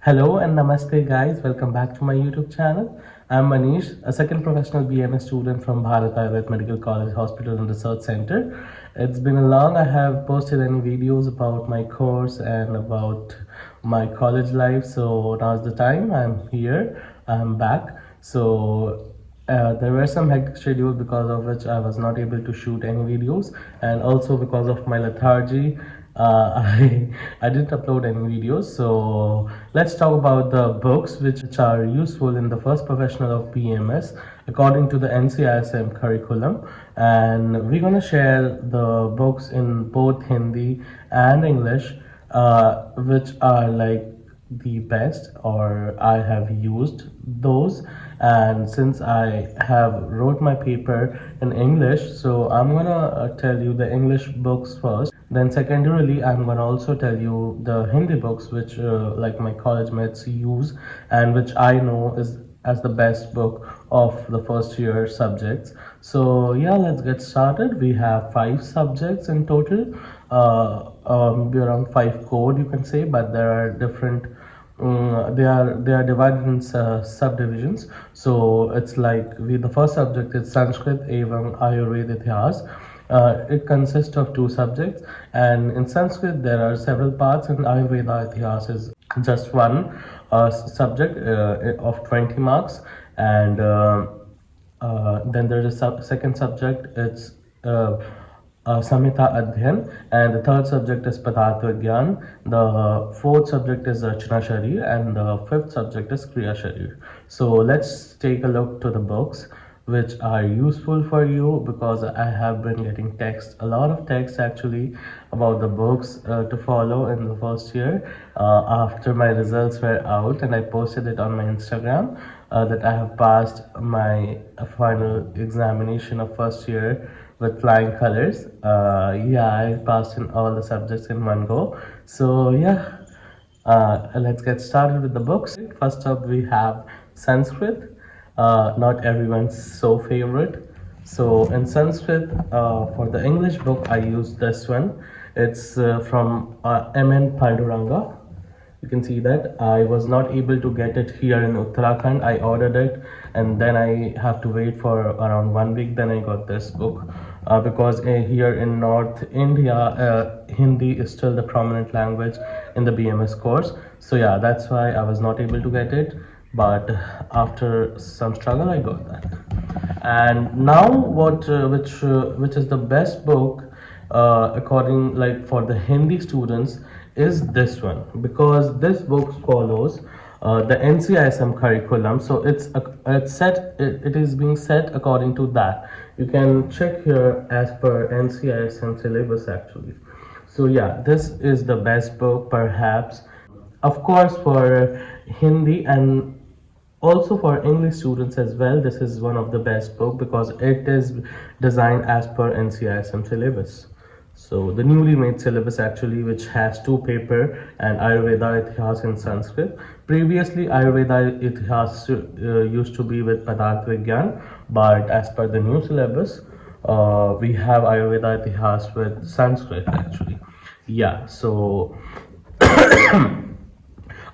Hello and namaste, guys. Welcome back to my YouTube channel. I'm Manish, a second professional BMS student from Bharat Ayurveda Medical College Hospital and Research Center. It's been a long. I have posted any videos about my course and about my college life. So now's the time. I'm here. I'm back. There were some hectic schedules because of which I was not able to shoot any videos, and also because of my lethargy, I didn't upload any videos. So let's talk about the books which are useful in the first professional of BMS according to the NCISM curriculum, and we're gonna share the books in both Hindi and English, which are like the best, or I have used those. And since I have wrote my paper in English, so I'm gonna tell you the English books first, then secondarily I'm gonna also tell you the Hindi books which like my college mates use and which I know is as the best book of the first year subjects. So yeah, let's get started. We have five subjects in total, maybe around five code you can say, but there are different. They are divided in subdivisions. So it's like the first subject is Sanskrit evam Ayurveda Itihas. It consists of two subjects, and in Sanskrit there are several parts, and Ayurveda Itihas is just one subject of 20 marks. And then there's a second subject, it's Samhita Adhyan, and the third subject is Padarth Vigyan. The fourth subject is Rachana Sharir, and the fifth subject is Kriya Sharir. So let's take a look to the books which are useful for you, because I have been getting a lot of text actually about the books to follow in the first year after my results were out, and I posted it on my Instagram that I have passed my final examination of first year with flying colors. Yeah, I passed in all the subjects in one go. So yeah, let's get started with the books. First up, we have Sanskrit, not everyone's so favorite. So in Sanskrit, for the English book, I used this one. It's from M.N. Panduranga. You can see that I was not able to get it here in Uttarakhand. I ordered it, and then I have to wait for around 1 week. Then I got this book because here in North India, Hindi is still the prominent language in the BMS course. So yeah, that's why I was not able to get it. But after some struggle, I got that. And now, which is the best book according, like, for the Hindi students, is this one, because this book follows the NCISM curriculum. So it is being set according to that. You can check here as per NCISM syllabus actually. So yeah, this is the best book perhaps, of course, for Hindi and also for English students as well. This is one of the best book because it is designed as per NCISM syllabus. So the newly made syllabus actually, which has two paper and Ayurveda Itihas in Sanskrit. Previously Ayurveda Itihas used to be with Padarth Vigyan, but as per the new syllabus, we have Ayurveda Itihas with Sanskrit actually. Yeah, so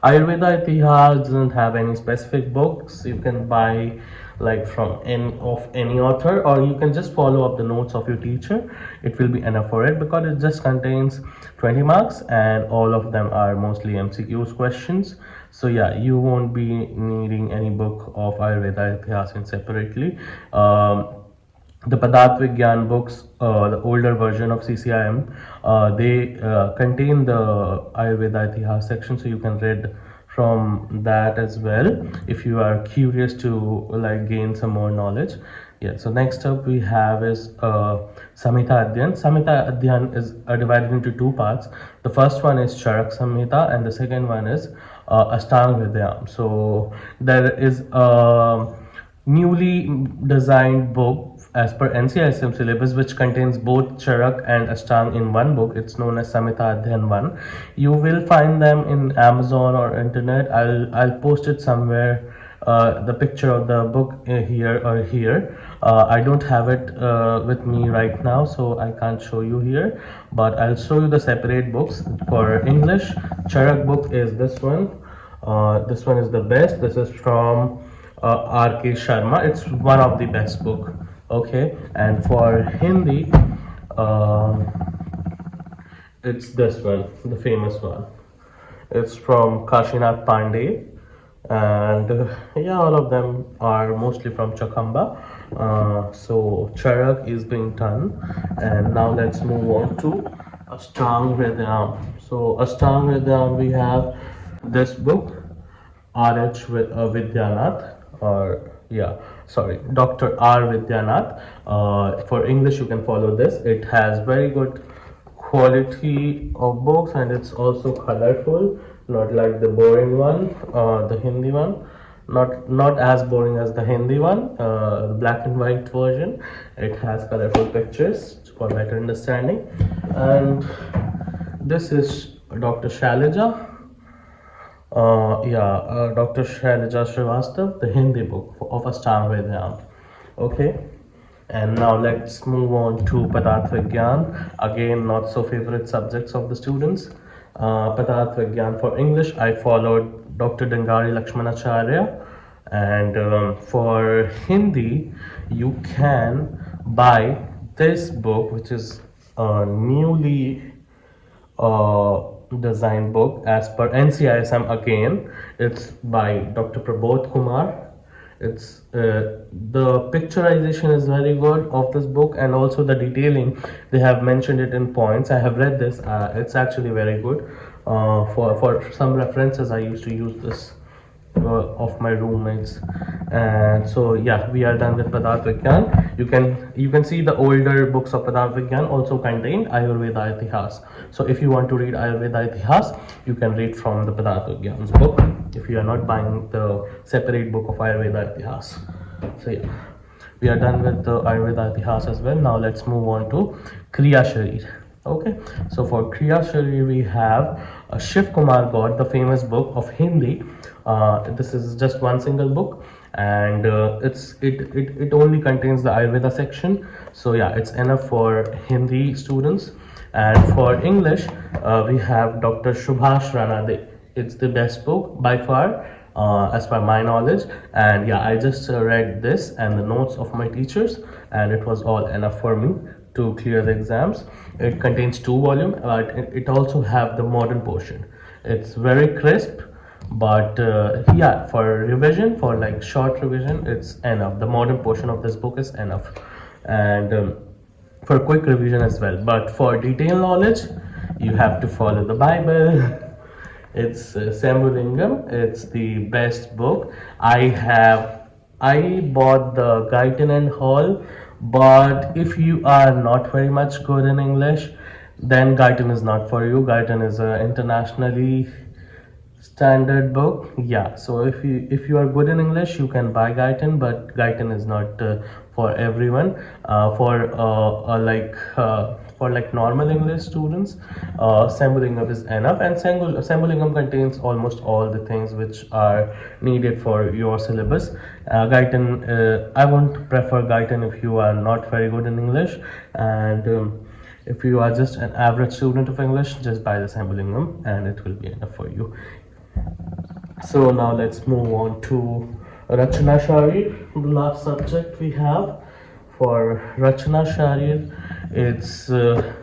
Ayurveda Itihas doesn't have any specific books. You can buy like from any author, or you can just follow up the notes of your teacher. It will be enough for it because it just contains 20 marks and all of them are mostly MCQs questions. So yeah, you won't be needing any book of Ayurveda Itihas in separately. The Padarth Vigyan books, the older version of CCIM, they contain the Ayurveda Itihas section, so you can read from that as well if you are curious to like gain some more knowledge. Yeah, so next up we have is Samhita Adhyan. Samhita Adhyan is divided into two parts. The first one is Charak Samhita and the second one is Ashtang Hridayam. So there is a newly designed book as per NCISM syllabus, which contains both Charak and Ashtang in one book. It's known as Samhita Adhyan 1. You will find them in Amazon or internet. I'll post it somewhere. The picture of the book here or here. I don't have it with me right now, so I can't show you here. But I'll show you the separate books. For English, Charak book is this one. This one is the best. This is from R.K. Sharma. It's one of the best book. Okay, and for Hindi, uh, it's this one, the famous one. It's from Kashinath Pandey, and yeah, all of them are mostly from Chakamba. So Charak is being done, and now let's move on to Ashtang Hridayam. So Ashtang Hridayam, we have this book, R.H. Vidyanath, or yeah, sorry, Dr. R. Vidyanath. For English, you can follow this. It has very good quality of books, and it's also colorful, not like the boring one, the Hindi one. Not as boring as the Hindi one, the black and white version. It has colorful pictures for better understanding. And this is Dr. Shailaja. Dr. Shailaja Srivastav, the Hindi book of Ashtanga Vedayam. Okay, and now let's move on to Padarth Vigyan. Again, not so favorite subjects of the students. Padarth Vigyan for English, I followed Dr. Dangari Lakshmanacharya, and for Hindi, you can buy this book, which is newly design book as per NCISM again. It's by Dr. Prabodh Kumar. It's the picturization is very good of this book, and also the detailing, they have mentioned it in points. I have read this. It's actually very good. For some references, I used to use this of my roommates. And so yeah, we are done with Padarth Vigyan. You can see the older books of Padarth Vigyan also contained Ayurveda Itihas. So if you want to read Ayurveda Itihas, you can read from the Padarth Vigyan's book if you are not buying the separate book of Ayurveda Itihas. So yeah, we are done with the Ayurveda Itihas as well. Now let's move on to Kriya Sharir. Okay, so for Kriya Sharir, we have Shiv Kumar Gaur, the famous book of Hindi. This is just one single book, and it only contains the Ayurveda section. So yeah, it's enough for Hindi students. And for English, we have Dr. Subhash Ranade. It's the best book by far, as per my knowledge. And yeah, I just read this and the notes of my teachers, and it was all enough for me to clear the exams. It contains two volumes, but it also have the modern portion. It's very crisp, but yeah, for revision, for like short revision, it's enough. The modern portion of this book is enough, and for quick revision as well. But for detailed knowledge, you have to follow the Bible. It's Sambulingam. It's the best book. I bought the Guyton and Hall, but if you are not very much good in English, then Guyton is not for you. Guyton is a internationally standard book. Yeah, so if you are good in English, you can buy Guyton, but Guyton is not for everyone. For like normal English students, Sambulingam is enough, and Sambulingam contains almost all the things which are needed for your syllabus. Guyton, I won't prefer Guyton if you are not very good in English, and if you are just an average student of English, just buy the Sambulingam and it will be enough for you. So now let's move on to Rachana Sharir, the last subject we have. For Rachana Sharir, it's the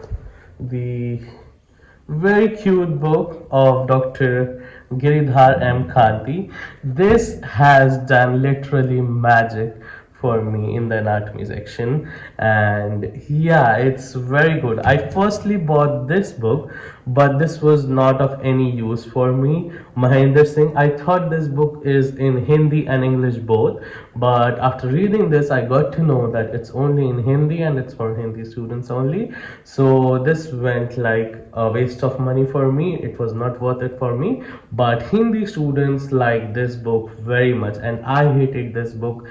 very cute book of Dr. Giridhar M. Kanti. This has done literally magic for me in the anatomy section, and yeah, it's very good. I firstly bought this book, but this was not of any use for me. Mahendra Singh, I thought this book is in Hindi and English both, but after reading this, I got to know that it's only in Hindi and it's for Hindi students only. So this went like a waste of money for me. It was not worth it for me, but Hindi students like this book very much, and I hated this book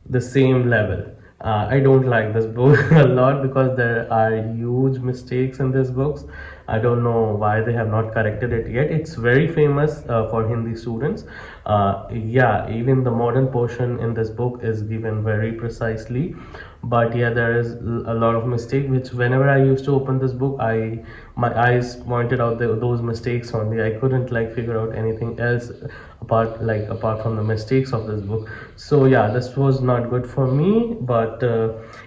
the same level. I don't like this book a lot because there are huge mistakes in this books. I don't know why they have not corrected it yet. It's very famous for Hindi students. Yeah, even the modern portion in this book is given very precisely. but yeah, there is a lot of mistake which whenever I used to open this book, my eyes pointed out those mistakes only. I couldn't like figure out anything else apart from the mistakes of this book. So yeah, this was not good for me. But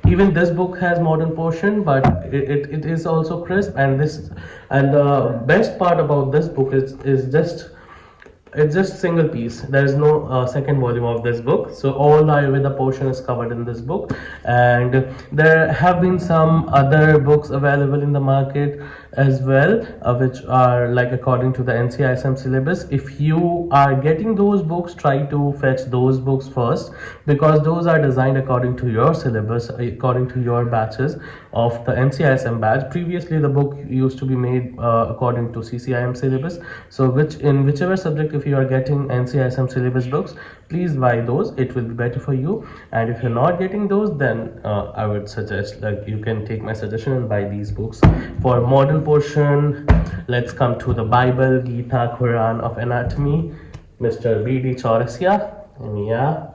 even this book has modern portion, but it is also crisp. And the best part about this book is just it's just single piece. There is no second volume of this book, so all the Ayurveda portion is covered in this book. And there have been some other books available in the market as well, which are like according to the Ncism syllabus. If you are getting those books, try to fetch those books first, because those are designed according to your syllabus, according to your batches of the Ncism batch. Previously the book used to be made according to CCIM syllabus. So whichever subject, if you are getting Ncism syllabus books, please buy those. It will be better for you. And if you're not getting those, then I would suggest, like, you can take my suggestion and buy these books. For modern portion, let's come to the Bible, Gita, Quran of anatomy, Mr. B.D. Chaurasia. And yeah,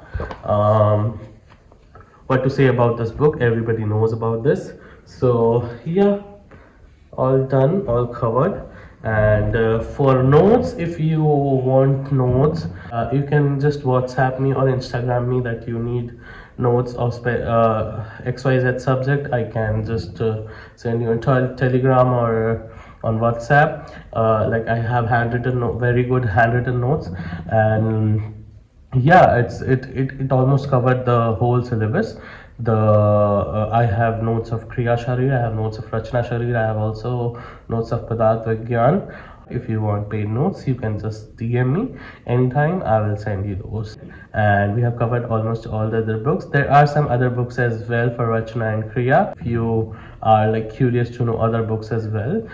what to say about this book? Everybody knows about this. So yeah, all done, all covered. And for notes, if you want notes, you can just WhatsApp me or Instagram me that you need notes of XYZ subject. I can just send you a telegram or on WhatsApp. Like, I have very good handwritten notes. And yeah, it almost covered the whole syllabus. I have notes of Kriya Sharir, I have notes of Rachna Sharir, I have also notes of Padarth Vigyan. If you want paid notes, you can just DM me anytime. I will send you those. And we have covered almost all the other books. There are some other books as well for Rachna and Kriya. If you are like curious to know other books as well,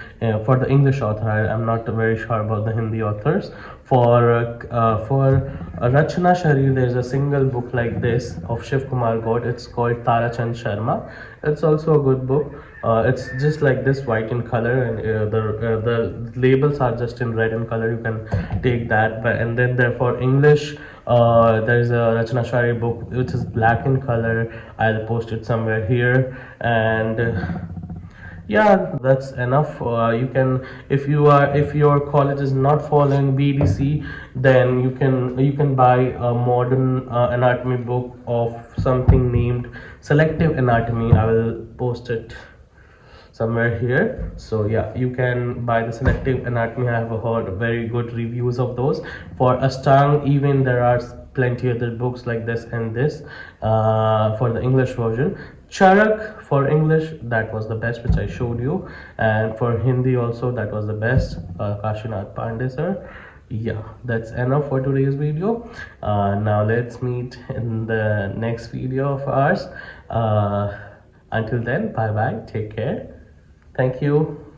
for the English author, I'm not very sure about the Hindi authors. For Rachna Sharir, there's a single book like this of Shiv Kumar God. It's called Tara Chand Sharma. It's also a good book. It's just like this, white in color, and the labels are just in red in color. You can take that. And then there for English, there's a Rachna Sharir book which is black in color. I'll post it somewhere here. And yeah, that's enough. You can, if your college is not following BDC, then you can buy a modern anatomy book of something named Selective Anatomy. I will post it somewhere here. So yeah, you can buy the Selective Anatomy. I have heard very good reviews of those. For Ashtang, even there are plenty other books like this and this for the English version. Charak for English, that was the best, which I showed you. And for Hindi also, that was the best, Kashinath Pandey sir. Yeah, that's enough for today's video. Now let's meet in the next video of ours. Until then, bye bye, take care. Thank you.